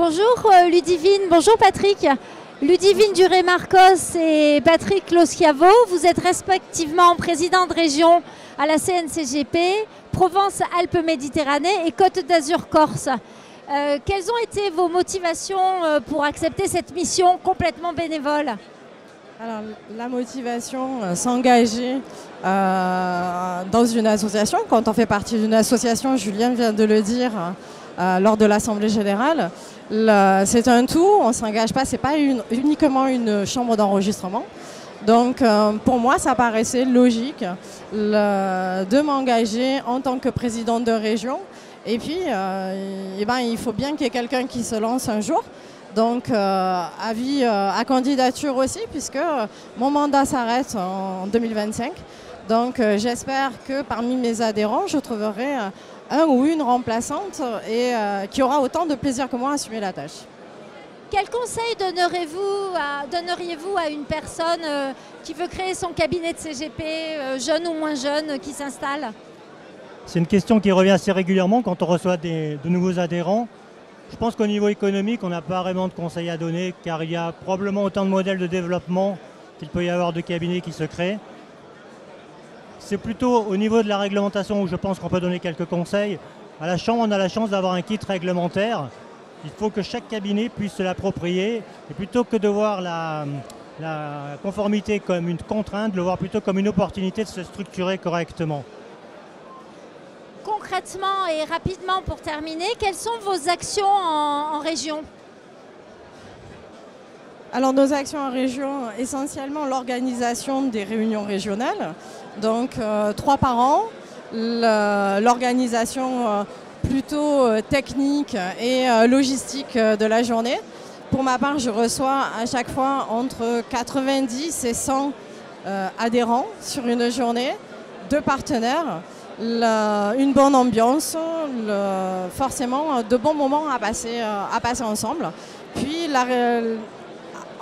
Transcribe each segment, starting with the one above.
Bonjour Ludivine, bonjour Patrick. Ludivine Duré-Marcos et Patrick Loschiavo, vous êtes respectivement président de région à la CNCGP, Provence-Alpes-Méditerranée et Côte d'Azur-Corse. Quelles ont été vos motivations pour accepter cette mission complètement bénévole? Alors, la motivation, s'engager dans une association. Quand on fait partie d'une association, Julien vient de le dire lors de l'Assemblée générale, c'est un tout, on ne s'engage pas, ce n'est pas uniquement une chambre d'enregistrement. Donc pour moi, ça paraissait logique de m'engager en tant que présidente de région. Et puis, il faut bien qu'il y ait quelqu'un qui se lance un jour. Donc, avis à candidature aussi, puisque mon mandat s'arrête en 2025. Donc, j'espère que parmi mes adhérents, je trouverai un ou une remplaçante et qui aura autant de plaisir que moi à assumer la tâche. Quel conseil donneriez-vous à une personne qui veut créer son cabinet de CGP, jeune ou moins jeune, qui s'installe? C'est une question qui revient assez régulièrement quand on reçoit de nouveaux adhérents. Je pense qu'au niveau économique, on n'a pas vraiment de conseils à donner car il y a probablement autant de modèles de développement qu'il peut y avoir de cabinets qui se créent. C'est plutôt au niveau de la réglementation où je pense qu'on peut donner quelques conseils. À la Chambre, on a la chance d'avoir un kit réglementaire. Il faut que chaque cabinet puisse se l'approprier. Et plutôt que de voir la conformité comme une contrainte, de le voir plutôt comme une opportunité de se structurer correctement. Concrètement et rapidement pour terminer, quelles sont vos actions en région? Alors nos actions en région, essentiellement l'organisation des réunions régionales, donc 3 par an, l'organisation plutôt technique et logistique de la journée. Pour ma part, je reçois à chaque fois entre 90 et 100 adhérents sur une journée, 2 partenaires. Une bonne ambiance, forcément de bons moments à passer ensemble. Puis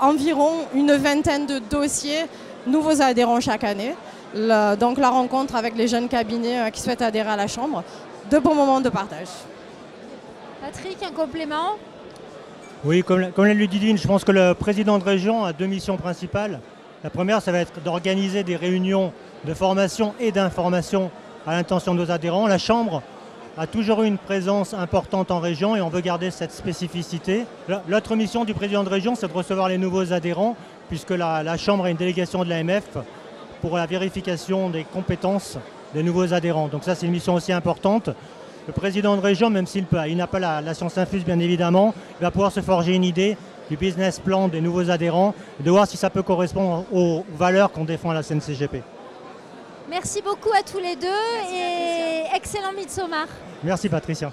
environ une vingtaine de dossiers nouveaux adhérents chaque année. Donc la rencontre avec les jeunes cabinets qui souhaitent adhérer à la Chambre. De bons moments de partage. Patrick, un complément? Oui, comme l'a dit Ludivine, je pense que le président de région a 2 missions principales. La première, ça va être d'organiser des réunions de formation et d'information à l'intention de nos adhérents. La Chambre a toujours eu une présence importante en région et on veut garder cette spécificité. L'autre mission du président de région, c'est de recevoir les nouveaux adhérents, puisque la Chambre a une délégation de l'AMF pour la vérification des compétences des nouveaux adhérents. Donc ça, c'est une mission aussi importante. Le président de région, même s'il n'a pas la science infuse, bien évidemment, il va pouvoir se forger une idée du business plan des nouveaux adhérents et de voir si ça peut correspondre aux valeurs qu'on défend à la CNCGP. Merci beaucoup à tous les deux et excellent Midsommar. Merci Patricia.